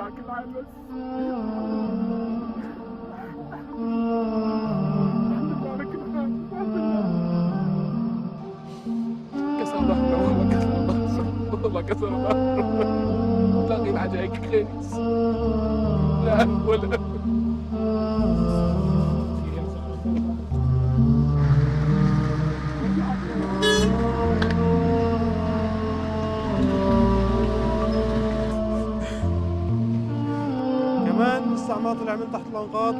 وياك العين بس. كسر ظهره والله، كسر ظهره والله، كسر ظهره. تلاقي الحاجة هيك خيس. لا ولا كمان لسه ما طلع من تحت الانقاض.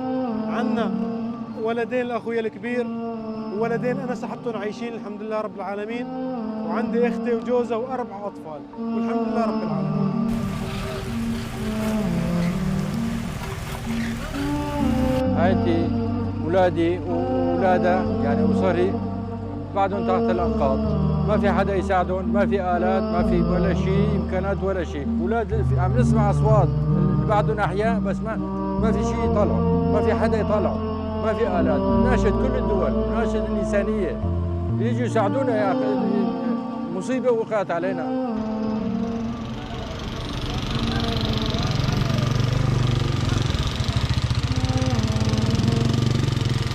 عنا ولدين لاخويا الكبير وولدين انا سحبتهم عايشين الحمد لله رب العالمين، وعندي اختي وجوزها واربع اطفال والحمد لله رب العالمين. عائلتي اولادي واولادها يعني اسري بعدهم تحت الانقاض، ما في حدا يساعدهم، ما في الات، ما في ولا شيء امكانات ولا شيء. اولاد عم نسمع اصوات اللي بعدهم احياء بس ما في شيء يطلعوا، ما في حدا يطلعوا، ما في الات. ناشد كل الدول، ناشد الانسانيه يجوا يساعدونا يا اخي، مصيبه وقعت علينا.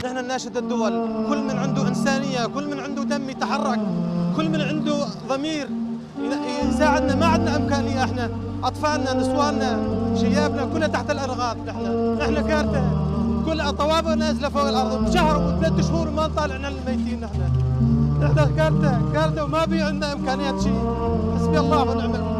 نحن نناشد الدول، كل من عنده إنسانية، كل من عنده دم يتحرك، كل من عنده ضمير يساعدنا. ما عندنا إمكانية، احنا أطفالنا، نسواننا، شيابنا كلها تحت الأرغام. نحن كارثة، كل طوابق نازلة فوق الأرض، شهر وثلاث شهور ما طالعنا الميتين. نحن كارثة وما في عندنا إمكانيات شيء. حسبي الله ونعم الوكيل.